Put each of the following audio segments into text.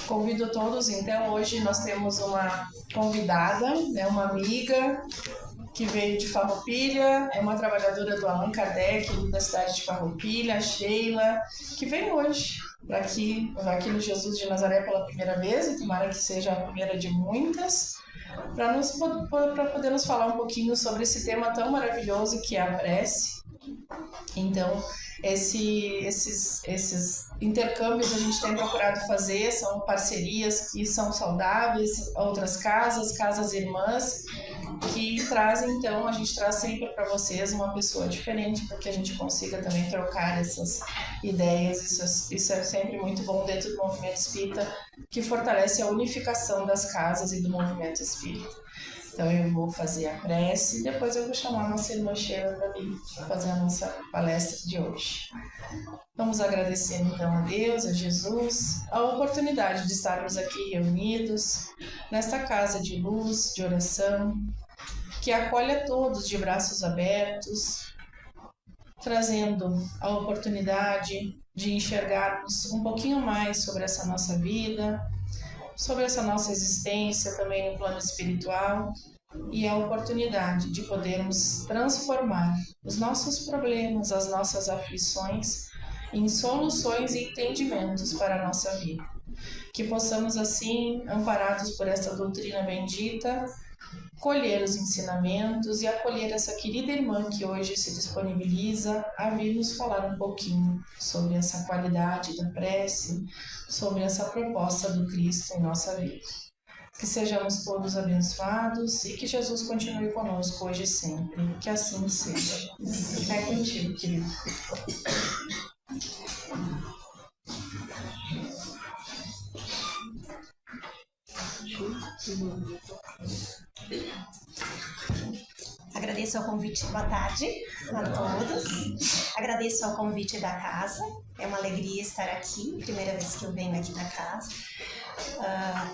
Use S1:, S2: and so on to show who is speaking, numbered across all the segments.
S1: Convido todos, então, hoje nós temos uma convidada, né, uma amiga que veio de Farroupilha, é uma trabalhadora do Allan Kardec, da cidade de Farroupilha, a Sheila, que veio hoje aqui no Jesus de Nazaré pela primeira vez, e tomara que seja a primeira de muitas, para poder nos falar um pouquinho sobre esse tema tão maravilhoso que é a prece. Então, esses intercâmbios a gente tem procurado fazer, são parcerias que são saudáveis, outras casas irmãs, que trazem, então, a gente traz sempre para vocês uma pessoa diferente, para que a gente consiga também trocar essas ideias. Isso é sempre muito bom dentro do movimento espírita, que fortalece a unificação das casas e do movimento espírita. Então eu vou fazer a prece e depois eu vou chamar a nossa irmã Sheila para vir fazer a nossa palestra de hoje. Vamos agradecer então a Deus, a Jesus, a oportunidade de estarmos aqui reunidos nesta casa de luz, de oração, que acolhe a todos de braços abertos, trazendo a oportunidade de enxergarmos um pouquinho mais sobre essa nossa vida, sobre essa nossa existência também no plano espiritual, e a oportunidade de podermos transformar os nossos problemas, as nossas aflições em soluções e entendimentos para a nossa vida. Que possamos assim, amparados por esta doutrina bendita, colher os ensinamentos e acolher essa querida irmã que hoje se disponibiliza a vir nos falar um pouquinho sobre essa qualidade da prece, sobre essa proposta do Cristo em nossa vida. Que sejamos todos abençoados e que Jesus continue conosco hoje e sempre. Que assim seja. É contigo, querido.
S2: Agradeço ao convite, boa tarde a todos. Agradeço ao convite da casa, é uma alegria estar aqui, primeira vez que eu venho aqui na casa.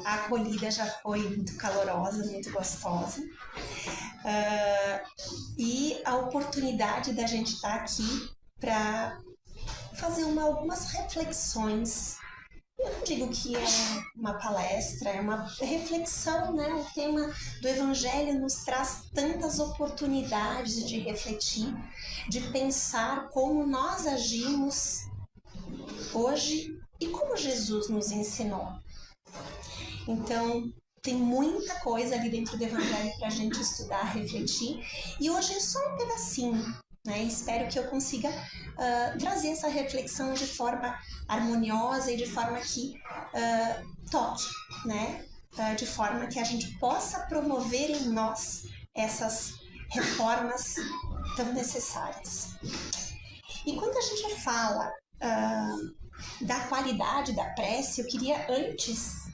S2: A acolhida já foi muito calorosa, muito gostosa. E a oportunidade da gente estar aqui para fazer algumas reflexões. Eu não digo que é uma palestra, é uma reflexão, né? O tema do Evangelho nos traz tantas oportunidades de refletir, de pensar como nós agimos hoje e como Jesus nos ensinou. Então, tem muita coisa ali dentro do Evangelho para a gente estudar, refletir, e hoje é só um pedacinho. Né? Espero que eu consiga trazer essa reflexão de forma harmoniosa e de forma que toque, né? De forma que a gente possa promover em nós essas reformas tão necessárias. E quando a gente fala da qualidade da prece, eu queria antes...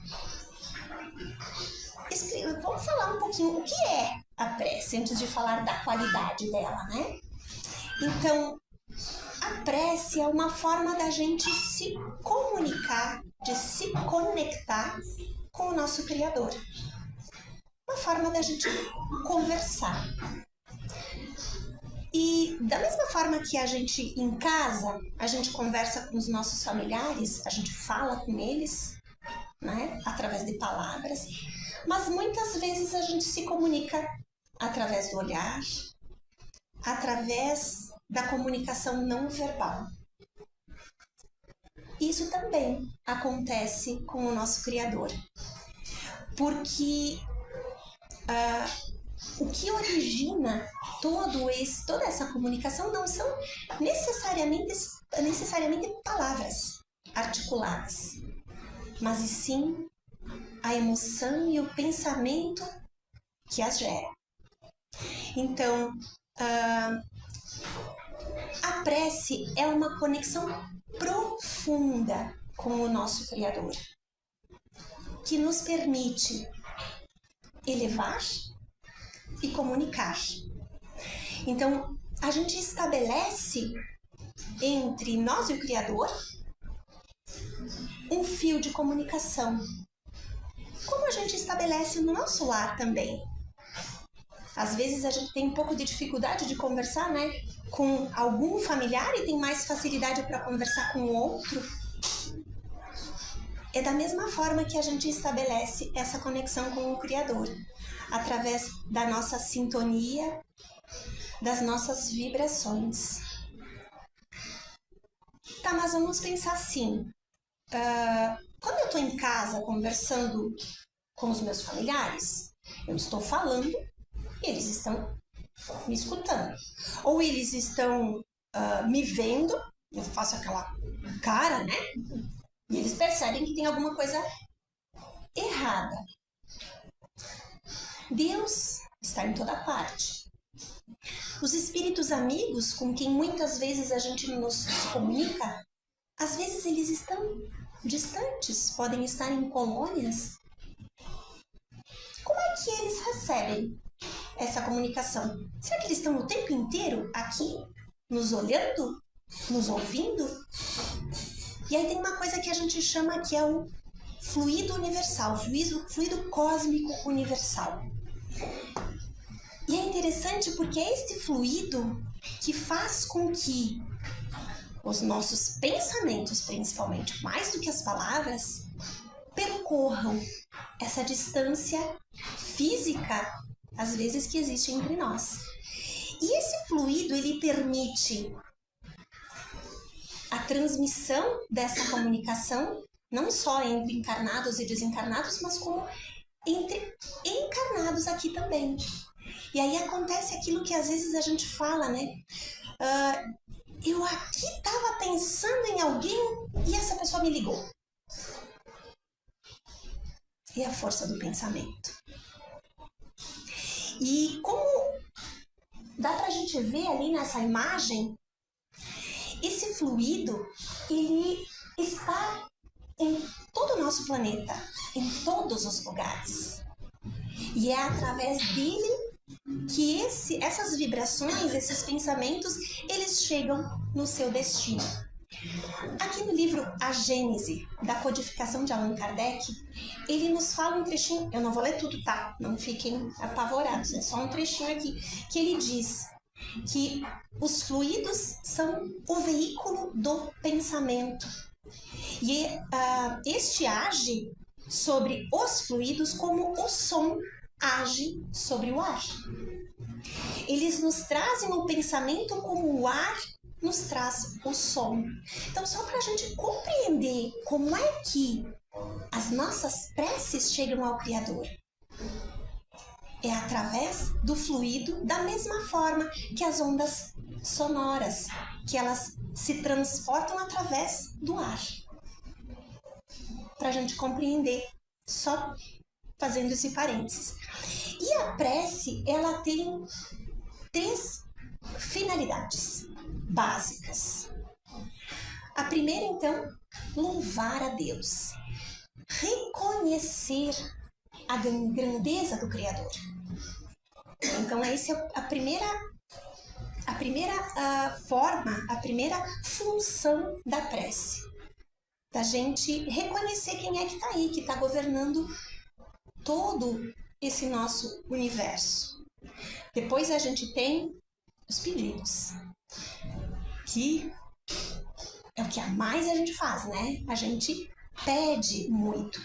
S2: Vamos falar um pouquinho o que é a prece, antes de falar da qualidade dela, né? Então, a prece é uma forma da gente se comunicar, de se conectar com o nosso Criador. Uma forma da gente conversar. E da mesma forma que a gente em casa, a gente conversa com os nossos familiares, a gente fala com eles, né, através de palavras, mas muitas vezes a gente se comunica através do olhar, através da comunicação não verbal. Isso também acontece com o nosso Criador, porque o que origina toda essa comunicação não são necessariamente palavras articuladas, mas e sim a emoção e o pensamento que as gera. Então, a prece é uma conexão profunda com o nosso Criador, que nos permite elevar e comunicar. Então, a gente estabelece entre nós e o Criador um fio de comunicação, como a gente estabelece no nosso lar também. Às vezes a gente tem um pouco de dificuldade de conversar, né, com algum familiar e tem mais facilidade para conversar com o outro. é da mesma forma que a gente estabelece essa conexão com o Criador, através da nossa sintonia, das nossas vibrações. Tá, mas vamos pensar assim, quando eu estou em casa conversando com os meus familiares, eu estou falando e eles estão me escutando. Ou eles estão me vendo, eu faço aquela cara, né? E eles percebem que tem alguma coisa errada. Deus está em toda parte. Os espíritos amigos, com quem muitas vezes a gente nos comunica, às vezes eles estão distantes, podem estar em colônias. Como é que eles recebem essa comunicação? Será que eles estão o tempo inteiro aqui, nos olhando, nos ouvindo? E aí tem uma coisa que a gente chama que é o fluido universal, o fluido cósmico universal. E é interessante porque é este fluido que faz com que os nossos pensamentos, principalmente, mais do que as palavras, percorram essa distância física, às vezes, que existe entre nós. E esse fluido, ele permite a transmissão dessa comunicação, não só entre encarnados e desencarnados, mas como entre encarnados aqui também. E aí acontece aquilo que às vezes a gente fala, né? Eu aqui estava pensando em alguém e essa pessoa me ligou. E a força do pensamento. E como dá pra gente ver ali nessa imagem, esse fluido, ele está em todo o nosso planeta, em todos os lugares. E é através dele que essas vibrações, esses pensamentos, eles chegam no seu destino. Aqui no livro A Gênese, da codificação de Allan Kardec, ele nos fala um trechinho, eu não vou ler tudo, tá? Não fiquem apavorados, é só um trechinho aqui, que ele diz que os fluidos são o veículo do pensamento. E este age sobre os fluidos como o som age sobre o ar. Eles nos trazem o pensamento como o ar nos traz o som. Então, só para a gente compreender como é que as nossas preces chegam ao Criador, é através do fluido, da mesma forma que as ondas sonoras, que elas se transportam através do ar. Para a gente compreender, só fazendo esse parênteses. E a prece, ela tem 3 finalidades básicas. A primeira, então, louvar a Deus. Reconhecer a grandeza do Criador. Então, essa é a primeira forma, a primeira função da prece. Da gente reconhecer quem é que está aí, que está governando todo esse nosso universo. Depois a gente tem os pedidos, que é o que a mais a gente faz, né? A gente pede muito.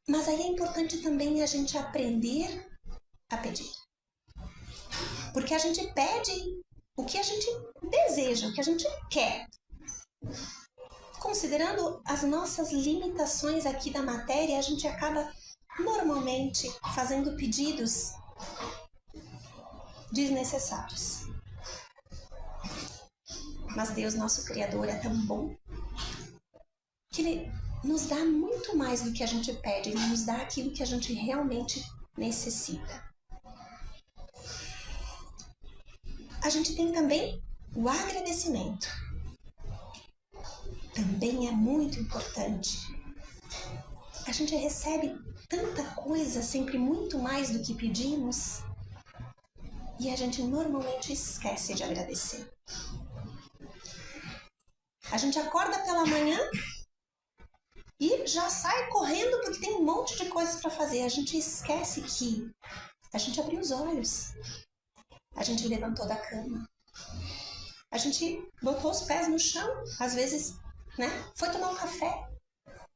S2: Mas aí é importante também a gente aprender a pedir. Porque a gente pede o que a gente deseja, o que a gente quer. Considerando as nossas limitações aqui da matéria, a gente acaba normalmente fazendo pedidos desnecessários. Mas Deus, nosso Criador, é tão bom que Ele nos dá muito mais do que a gente pede, Ele nos dá aquilo que a gente realmente necessita. A gente tem também o agradecimento. Também é muito importante. A gente recebe tanta coisa, sempre muito mais do que pedimos, e a gente normalmente esquece de agradecer. A gente acorda pela manhã e já sai correndo porque tem um monte de coisas para fazer. A gente esquece que a gente abriu os olhos, a gente levantou da cama, a gente botou os pés no chão, às vezes né? Foi tomar um café.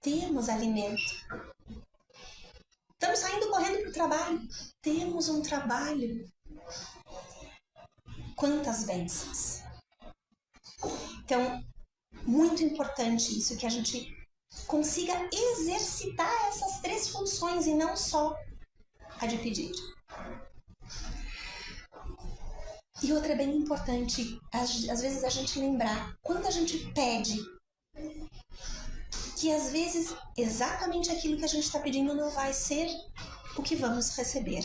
S2: Temos alimento. Estamos saindo correndo para o trabalho. Temos um trabalho. Quantas bênçãos. Então, muito importante isso, que a gente consiga exercitar essas 3 funções e não só a de pedir. E outra bem importante, às vezes a gente lembrar, quando a gente pede, que às vezes exatamente aquilo que a gente está pedindo não vai ser o que vamos receber.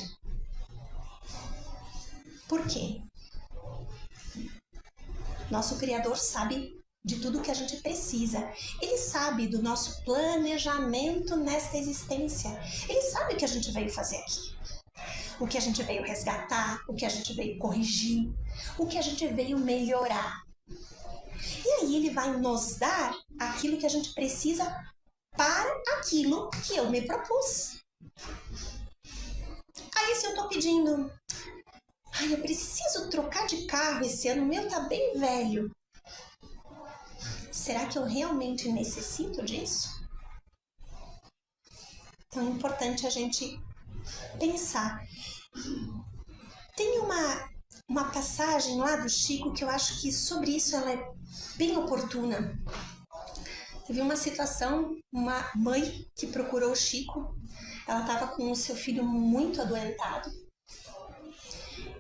S2: Por quê? Nosso Criador sabe de tudo que a gente precisa. Ele sabe do nosso planejamento nesta existência. Ele sabe o que a gente veio fazer aqui. O que a gente veio resgatar, o que a gente veio corrigir, o que a gente veio melhorar. E aí ele vai nos dar aquilo que a gente precisa para aquilo que eu me propus. Aí se eu tô pedindo, eu preciso trocar de carro esse ano, o meu tá bem velho. Será que eu realmente necessito disso? Então é importante a gente pensar. Tem uma passagem lá do Chico que eu acho que sobre isso ela é bem oportuna. Teve uma situação, uma mãe que procurou o Chico, ela estava com o seu filho muito adoentado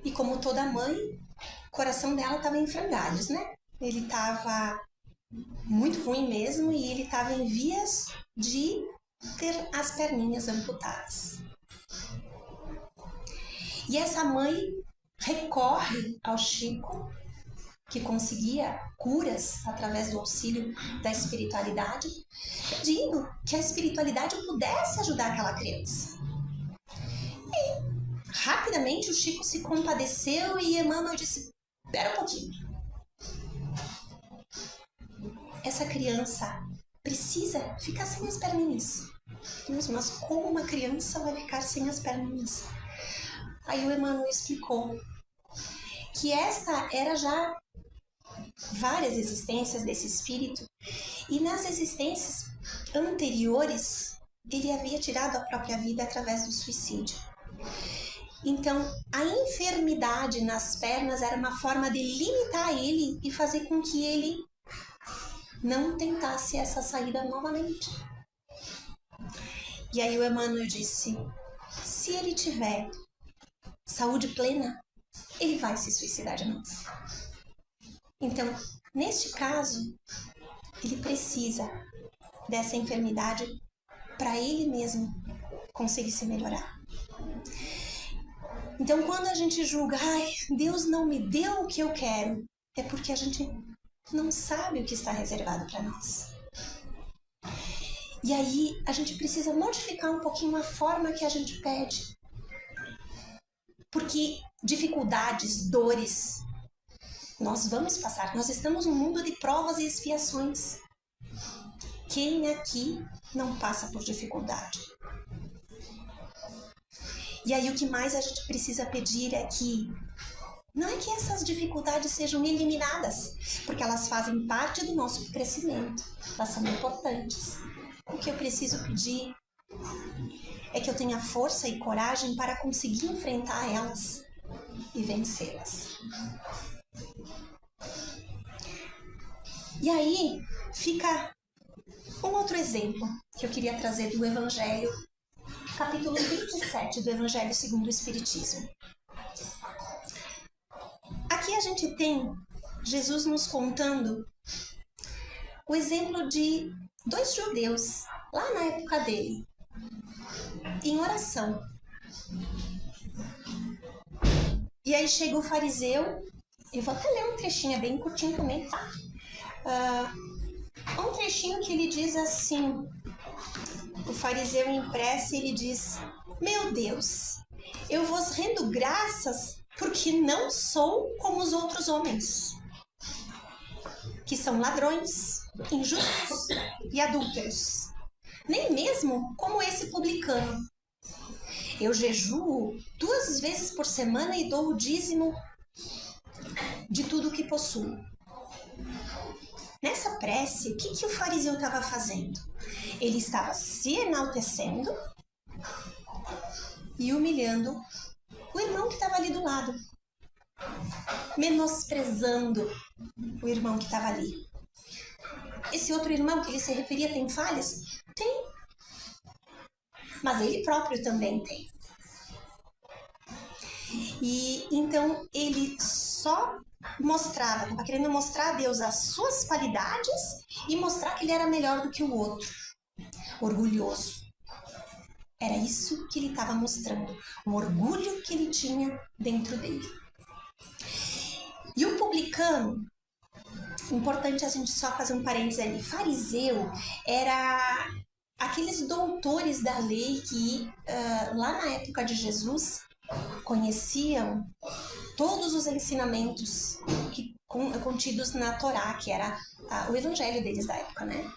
S2: e como toda mãe, o coração dela estava em frangalhos, né? Ele estava muito ruim mesmo e ele estava em vias de ter as perninhas amputadas. E essa mãe recorre ao Chico, que conseguia curas através do auxílio da espiritualidade, pedindo que a espiritualidade pudesse ajudar aquela criança. E rapidamente o Chico se compadeceu e Emmanuel disse, espera um pouquinho. Essa criança precisa ficar sem as perninhas. Deus, mas como uma criança vai ficar sem as perninhas? Aí o Emmanuel explicou que esta era já várias existências desse espírito e nas existências anteriores ele havia tirado a própria vida através do suicídio. Então, a enfermidade nas pernas era uma forma de limitar ele e fazer com que ele não tentasse essa saída novamente. E aí o Emmanuel disse, se ele tiver saúde plena, ele vai se suicidar de novo. Então, neste caso, ele precisa dessa enfermidade para ele mesmo conseguir se melhorar. Então, quando a gente julga, Deus não me deu o que eu quero, é porque a gente não sabe o que está reservado para nós. E aí, a gente precisa modificar um pouquinho a forma que a gente pede. Porque dificuldades, dores, nós vamos passar. Nós estamos num mundo de provas e expiações. Quem aqui não passa por dificuldade? E aí o que mais a gente precisa pedir é que não é que essas dificuldades sejam eliminadas, porque elas fazem parte do nosso crescimento. Elas são importantes. O que eu preciso pedir é que eu tenha força e coragem para conseguir enfrentar elas e vencê-las. E aí fica um outro exemplo que eu queria trazer do Evangelho, capítulo 27 do Evangelho segundo o Espiritismo. Aqui a gente tem Jesus nos contando o exemplo de 2 judeus, lá na época dele, em oração. E aí chega o fariseu, eu vou até ler um trechinho, é bem curtinho também, tá? Um trechinho que ele diz assim, o fariseu em prece, ele diz, meu Deus, eu vos rendo graças porque não sou como os outros homens, que são ladrões, injustos e adúlteros, nem mesmo como esse publicano. Eu jejuo 2 vezes por semana e dou o dízimo de tudo o que possuo. Nessa prece, o que o fariseu estava fazendo? Ele estava se enaltecendo e humilhando o irmão que estava ali do lado, menosprezando o irmão que estava ali. Esse outro irmão que ele se referia tem falhas? Tem. Mas ele próprio também tem. E então ele só mostrava, estava querendo mostrar a Deus as suas qualidades e mostrar que ele era melhor do que o outro. Orgulhoso. Era isso que ele estava mostrando, o orgulho que ele tinha dentro dele. E o publicano, importante a gente só fazer um parênteses ali, fariseu era aqueles doutores da lei que lá na época de Jesus conheciam todos os ensinamentos contidos na Torá, que era o evangelho deles da época, né?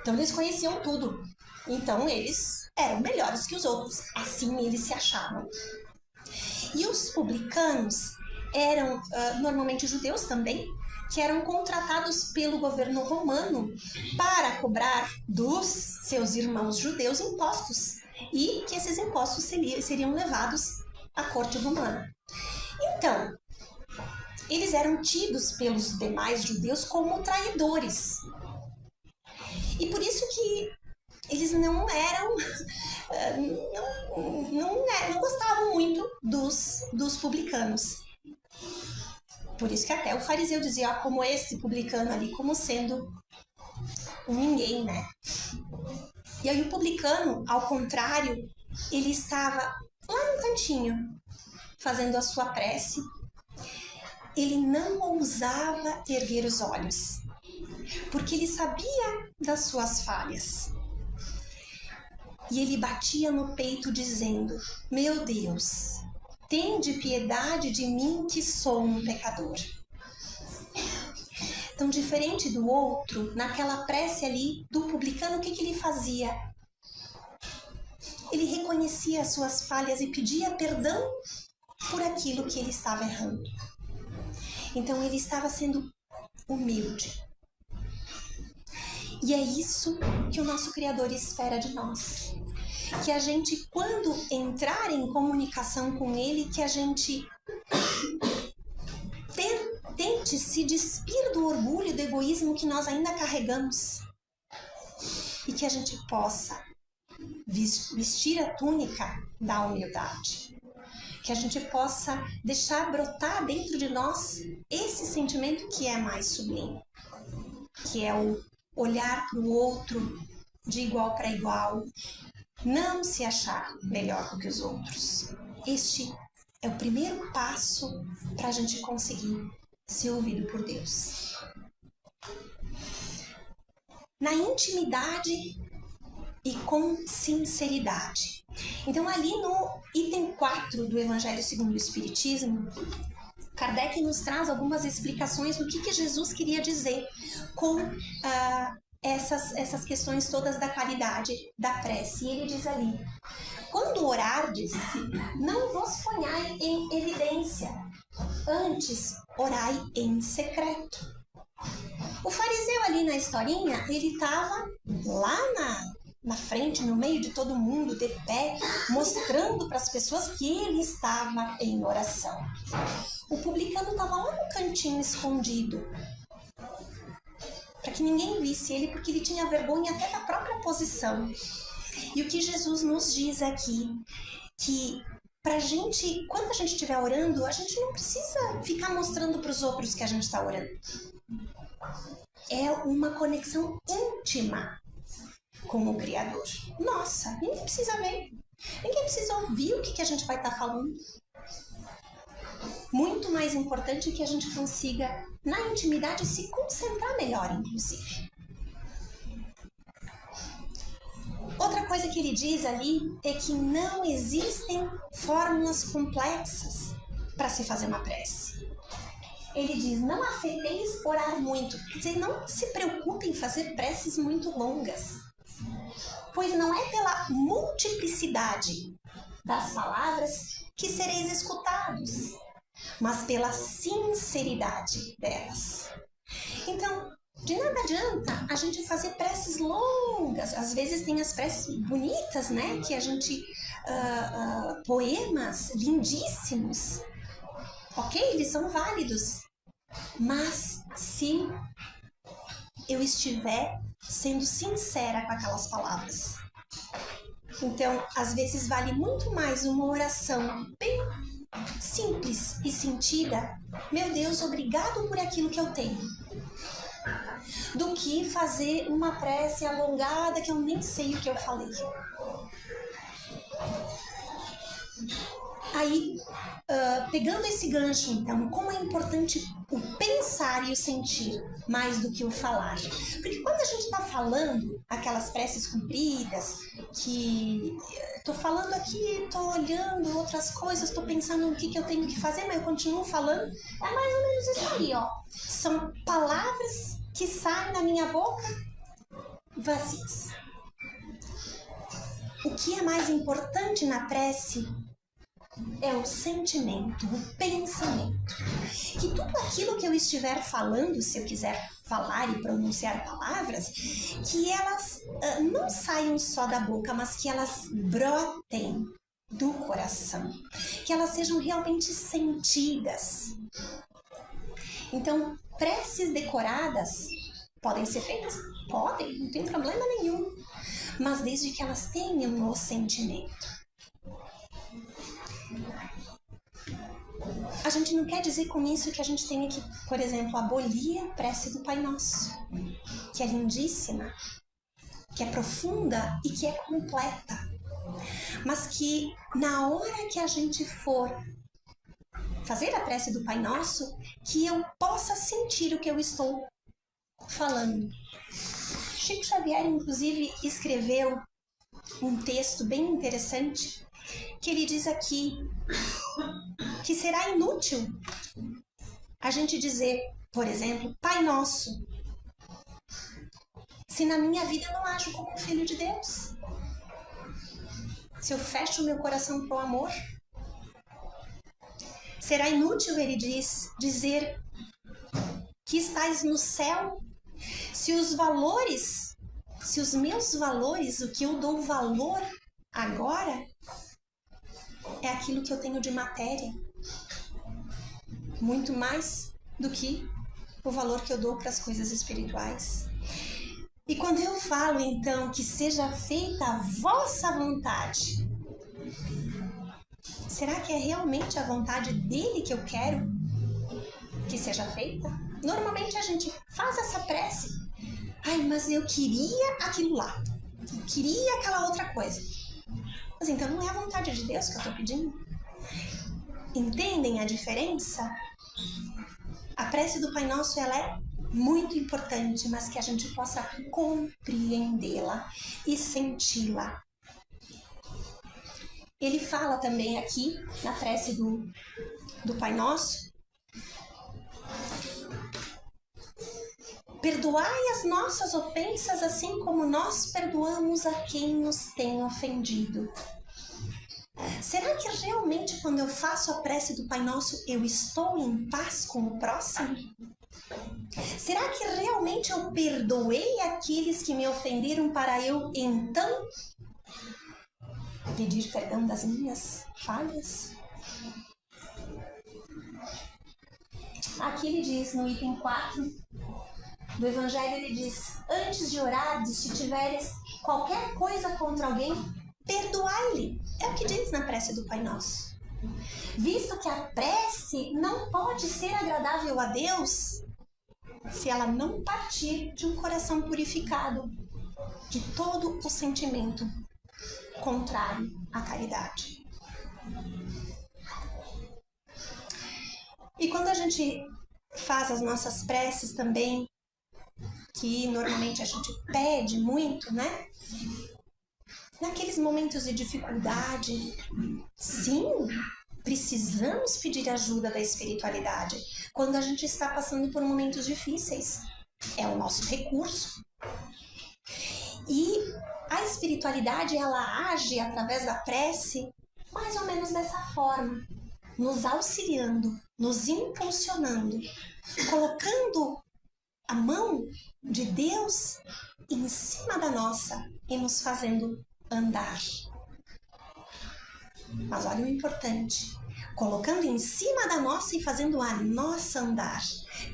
S2: Então eles conheciam tudo. Então eles eram melhores que os outros, assim eles se achavam. E os publicanos eram normalmente judeus também, que eram contratados pelo governo romano para cobrar dos seus irmãos judeus impostos, e que esses impostos seriam levados à corte romana. Então, eles eram tidos pelos demais judeus como traidores. E por isso que eles não eram, não gostavam muito dos publicanos. Por isso que até o fariseu dizia, como esse publicano ali, como sendo um ninguém, né? E aí o publicano, ao contrário, ele estava lá no cantinho, fazendo a sua prece. Ele não ousava erguer os olhos, porque ele sabia das suas falhas. E ele batia no peito dizendo, meu Deus, tende piedade de mim que sou um pecador. Então, diferente do outro, naquela prece ali do publicano, o que ele fazia? Ele reconhecia as suas falhas e pedia perdão por aquilo que ele estava errando. Então, ele estava sendo humilde. E é isso que o nosso Criador espera de nós. Que a gente, quando entrar em comunicação com Ele, que a gente tente se despir do orgulho e do egoísmo que nós ainda carregamos. E que a gente possa vestir a túnica da humildade. Que a gente possa deixar brotar dentro de nós esse sentimento que é mais sublime. Que é o olhar para o outro de igual para igual. Não se achar melhor do que os outros. Este é o primeiro passo para a gente conseguir ser ouvido por Deus. Na intimidade e com sinceridade. Então, ali no item 4 do Evangelho segundo o Espiritismo, Kardec nos traz algumas explicações do que Jesus queria dizer com essas questões todas da qualidade da prece. E ele diz ali, quando orardes, não vos ponhai em evidência, antes orai em secreto. O fariseu ali na historinha, ele estava lá na frente, no meio de todo mundo, de pé, mostrando para as pessoas que ele estava em oração. O publicano estava lá no cantinho escondido, para que ninguém visse ele, porque ele tinha vergonha até da própria posição. E o que Jesus nos diz aqui, que pra gente, quando a gente estiver orando, a gente não precisa ficar mostrando para os outros que a gente está orando. É uma conexão íntima com o Criador. Nossa, ninguém precisa ver. Ninguém precisa ouvir o que a gente vai estar falando. Muito mais importante que a gente consiga, na intimidade, se concentrar melhor, inclusive. Outra coisa que ele diz ali é que não existem fórmulas complexas para se fazer uma prece. Ele diz, não afeteis orar muito. Quer dizer, não se preocupem em fazer preces muito longas. Pois não é pela multiplicidade das palavras que sereis escutados, mas pela sinceridade delas. Então, De nada adianta a gente fazer preces longas. Às vezes tem as preces bonitas, né? Que a gente... poemas lindíssimos. Ok? Eles são válidos. Mas se eu estiver sendo sincera com aquelas palavras. Então, às vezes vale muito mais uma oração bem simples e sentida. Meu Deus, obrigado por aquilo que eu tenho. Do que fazer uma prece alongada que eu nem sei o que eu falei. Aí, pegando esse gancho, então, como é importante o pensar e o sentir mais do que o falar. Porque quando a gente está falando aquelas preces compridas, que estou falando aqui, estou olhando outras coisas, estou pensando no que eu tenho que fazer, mas eu continuo falando, é mais ou menos isso aí, ó. São palavras que saem da minha boca vazias. O que é mais importante na prece é o sentimento, o pensamento. Que tudo aquilo que eu estiver falando, se eu quiser falar e pronunciar palavras, que elas não saiam só da boca, mas que elas brotem do coração. Que elas sejam realmente sentidas. Então, preces decoradas podem ser feitas? Podem, não tem problema nenhum. Mas desde que elas tenham o sentimento. A gente não quer dizer com isso que a gente tenha que, por exemplo, abolir a prece do Pai Nosso, que é lindíssima, que é profunda e que é completa. Mas que na hora que a gente for fazer a prece do Pai Nosso, que eu possa sentir o que eu estou falando. Chico Xavier, inclusive, escreveu um texto bem interessante, que ele diz aqui que será inútil a gente dizer, por exemplo, Pai Nosso, se na minha vida eu não ajo como um filho de Deus. Se eu fecho o meu coração para o amor. Será inútil, ele diz, dizer que estais no céu, se os valores, se os meus valores, o que eu dou valor agora, é aquilo que eu tenho de matéria. Muito mais do que o valor que eu dou para as coisas espirituais. E quando eu falo, então, que seja feita a vossa vontade, será que é realmente a vontade dele que eu quero que seja feita? Normalmente a gente faz essa prece. Ai, mas eu queria aquilo lá. Eu queria aquela outra coisa. Mas então não é a vontade de Deus que eu estou pedindo? Entendem a diferença? A prece do Pai Nosso, ela é muito importante, mas que a gente possa compreendê-la e senti-la. Ele fala também aqui, na prece do Pai Nosso, perdoai as nossas ofensas assim como nós perdoamos a quem nos tem ofendido. Será que realmente quando eu faço a prece do Pai Nosso eu estou em paz com o próximo? Será que realmente eu perdoei aqueles que me ofenderam para eu então pedir perdão das minhas falhas? Aqui ele diz no item 4 do Evangelho, ele diz: antes de orar, se tiveres qualquer coisa contra alguém, perdoai-lhe. É o que diz na prece do Pai Nosso. Visto que a prece não pode ser agradável a Deus se ela não partir de um coração purificado de todo o sentimento contrário à caridade. E quando a gente faz as nossas preces também, que normalmente a gente pede muito, né? Naqueles momentos de dificuldade, sim, precisamos pedir ajuda da espiritualidade. Quando a gente está passando por momentos difíceis, é o nosso recurso. E a espiritualidade, ela age através da prece mais ou menos dessa forma, nos auxiliando, nos impulsionando, colocando a mão de Deus em cima da nossa e nos fazendo andar. Mas olha o importante, colocando em cima da nossa e fazendo a nossa andar.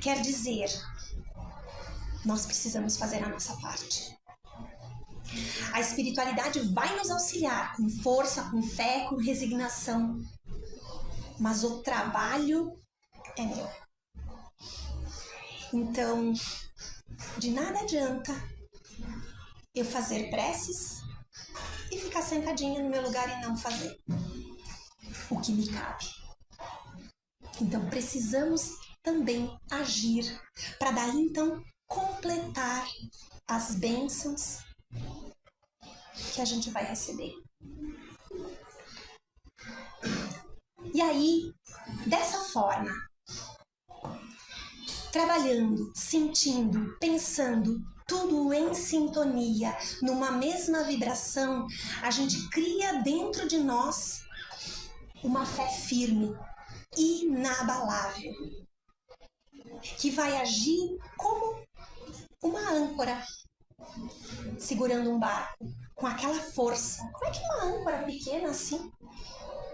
S2: Quer dizer, nós precisamos fazer a nossa parte. A espiritualidade vai nos auxiliar com força, com fé, com resignação. Mas o trabalho é meu. Então, de nada adianta eu fazer preces e ficar sentadinha no meu lugar e não fazer o que me cabe. Então, precisamos também agir para daí então completar as bênçãos que a gente vai receber. E aí, dessa forma, trabalhando, sentindo, pensando, tudo em sintonia, numa mesma vibração, a gente cria dentro de nós uma fé firme, inabalável, que vai agir como uma âncora segurando um barco, com aquela força. Como é que uma âncora pequena assim,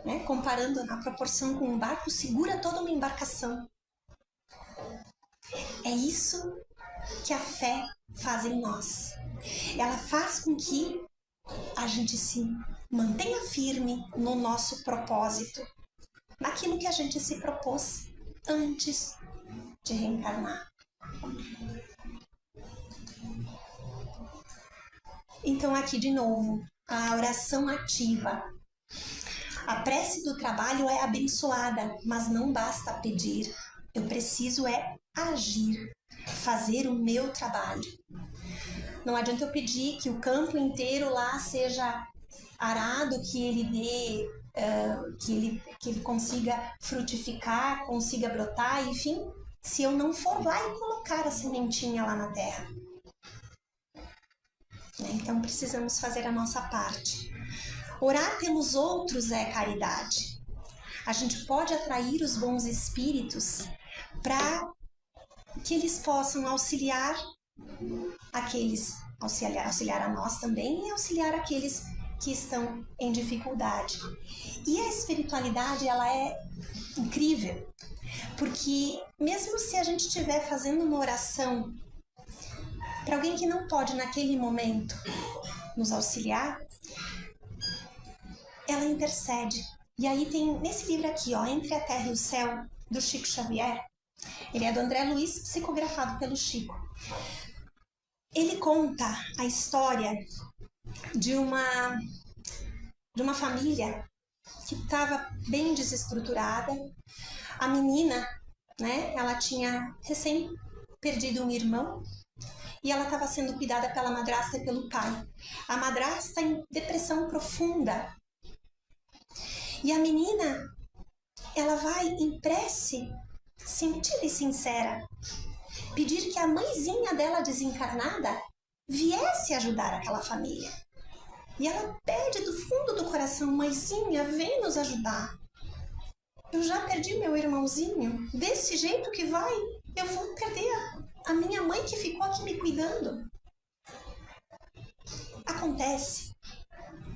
S2: né, comparando na proporção com um barco, segura toda uma embarcação? É isso que a fé faz em nós. Ela faz com que a gente se mantenha firme no nosso propósito, naquilo que a gente se propôs antes de reencarnar. Então aqui de novo, a oração ativa. A prece do trabalho é abençoada, mas não basta pedir. Eu preciso agir, fazer o meu trabalho. Não adianta eu pedir que o campo inteiro lá seja arado, que ele dê, que ele consiga frutificar, consiga brotar, enfim, se eu não for lá e colocar a sementinha lá na terra. Então precisamos fazer a nossa parte. Orar pelos outros é caridade. A gente pode atrair os bons espíritos para que eles possam auxiliar aqueles, auxiliar a nós também e auxiliar aqueles que estão em dificuldade. E a espiritualidade, ela é incrível, porque mesmo se a gente estiver fazendo uma oração para alguém que não pode naquele momento nos auxiliar, ela intercede. E aí tem nesse livro aqui, ó, Entre a Terra e o Céu, do Chico Xavier, ele é do André Luiz, psicografado pelo Chico. Ele conta a história de uma família que estava bem desestruturada. A menina, né, ela tinha recém perdido um irmão e ela estava sendo cuidada pela madrasta e pelo pai. A madrasta em depressão profunda. E a menina, ela vai em prece, sentida e sincera, pedir que a mãezinha dela desencarnada viesse ajudar aquela família. E ela pede do fundo do coração: mãezinha, vem nos ajudar. Eu já perdi meu irmãozinho, desse jeito que vai, eu vou perder a minha mãe que ficou aqui me cuidando. Acontece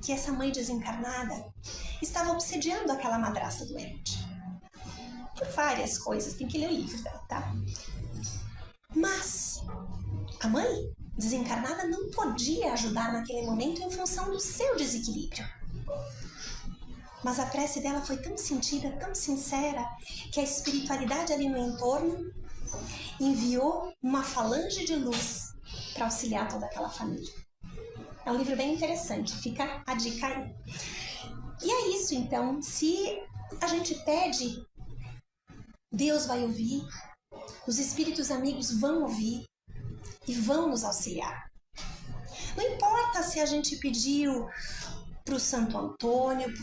S2: que essa mãe desencarnada estava obsediando aquela madrasta doente. Por várias coisas, tem que ler o livro dela, tá? Mas a mãe desencarnada não podia ajudar naquele momento em função do seu desequilíbrio. Mas a prece dela foi tão sentida, tão sincera, que a espiritualidade ali no entorno enviou uma falange de luz para auxiliar toda aquela família. É um livro bem interessante, fica a dica aí. E é isso então, se a gente pede, Deus vai ouvir, os espíritos amigos vão ouvir e vão nos auxiliar. Não importa se a gente pediu para o Santo Antônio,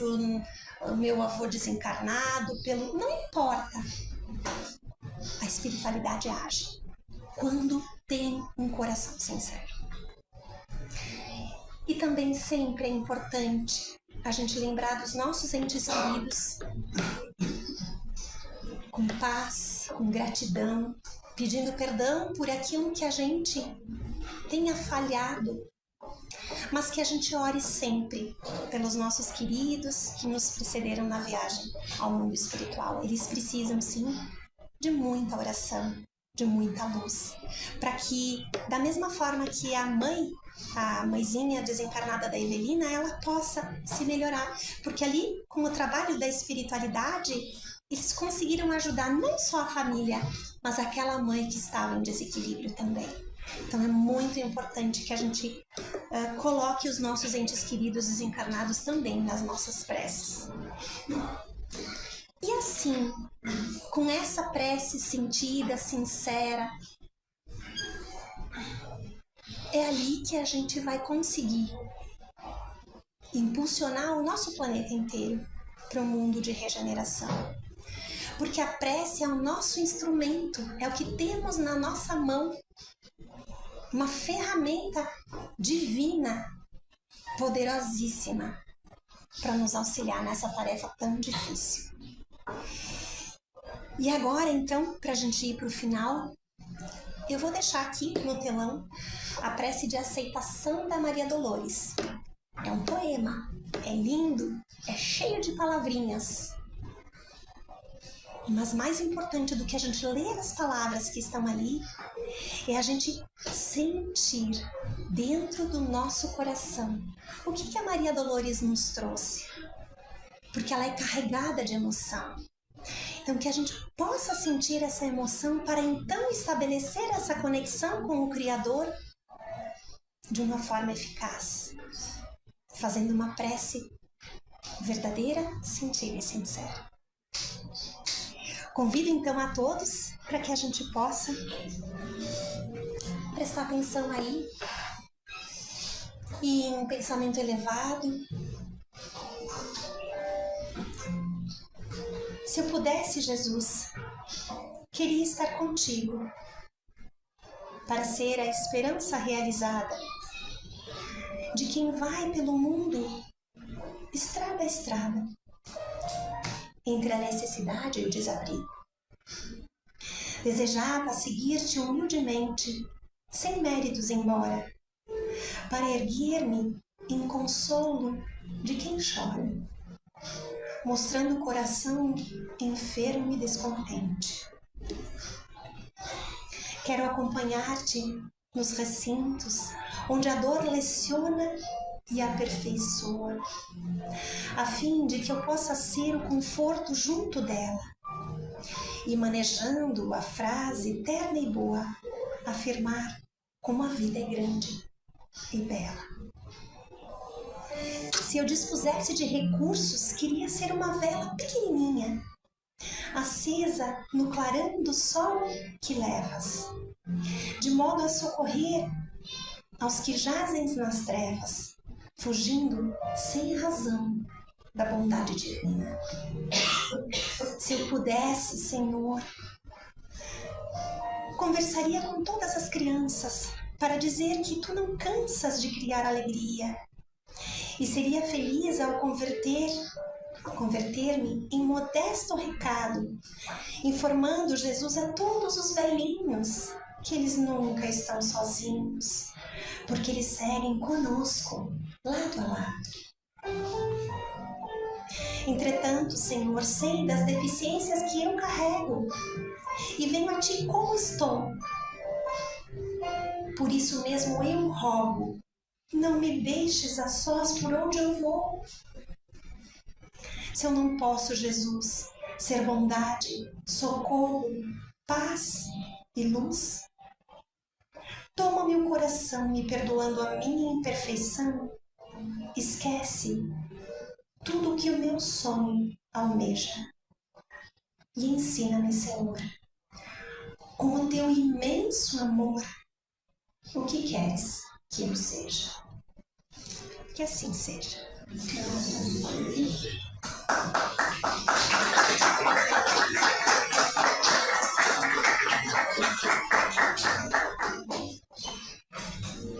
S2: para o meu avô desencarnado, não importa. A espiritualidade age quando tem um coração sincero. E também sempre é importante a gente lembrar dos nossos entes queridos com paz, com gratidão, pedindo perdão por aquilo que a gente tenha falhado, mas que a gente ore sempre pelos nossos queridos que nos precederam na viagem ao mundo espiritual. Eles precisam, sim, de muita oração, de muita luz, para que, da mesma forma que a mãezinha desencarnada da Evelina, ela possa se melhorar, porque ali, com o trabalho da espiritualidade, eles conseguiram ajudar não só a família, mas aquela mãe que estava em desequilíbrio também. Então é muito importante que a gente coloque os nossos entes queridos desencarnados também nas nossas preces. E assim, com essa prece sentida, sincera, é ali que a gente vai conseguir impulsionar o nosso planeta inteiro para um mundo de regeneração. Porque a prece é o nosso instrumento, é o que temos na nossa mão. Uma ferramenta divina, poderosíssima, para nos auxiliar nessa tarefa tão difícil. E agora, então, para a gente ir para o final, eu vou deixar aqui no telão a prece de aceitação da Maria Dolores. É um poema, é lindo, é cheio de palavrinhas. Mas mais importante do que a gente ler as palavras que estão ali, é a gente sentir dentro do nosso coração o que a Maria Dolores nos trouxe. Porque ela é carregada de emoção. Então, que a gente possa sentir essa emoção para então estabelecer essa conexão com o Criador de uma forma eficaz, fazendo uma prece verdadeira, sentida e sincera. Convido então a todos para que a gente possa prestar atenção aí em um pensamento elevado. Se eu pudesse, Jesus, queria estar contigo para ser a esperança realizada de quem vai pelo mundo, estrada a estrada, entre a necessidade e o desabrigo. Desejava seguir-te humildemente, sem méritos embora, para erguer-me em consolo de quem chora, mostrando o coração enfermo e descontente. Quero acompanhar-te nos recintos onde a dor leciona e aperfeiçoa, a fim de que eu possa ser o conforto junto dela, e manejando a frase terna e boa, afirmar como a vida é grande e bela. Se eu dispusesse de recursos, queria ser uma vela pequenininha, acesa no clarão do sol que levas, de modo a socorrer aos que jazem nas trevas, fugindo sem razão da bondade divina. Se eu pudesse, Senhor, conversaria com todas as crianças para dizer que tu não cansas de criar alegria, e seria feliz ao converter-me em modesto recado, informando Jesus a todos os velhinhos que eles nunca estão sozinhos, porque eles seguem conosco, lado a lado. Entretanto, Senhor, sei das deficiências que eu carrego e venho a Ti como estou. Por isso mesmo eu rogo, não me deixes a sós por onde eu vou. Se eu não posso, Jesus, ser bondade, socorro, paz e luz, toma meu coração me perdoando a minha imperfeição, esquece tudo o que o meu sonho almeja e ensina-me, Senhor, com o teu imenso amor, o que queres que eu seja. Que assim seja.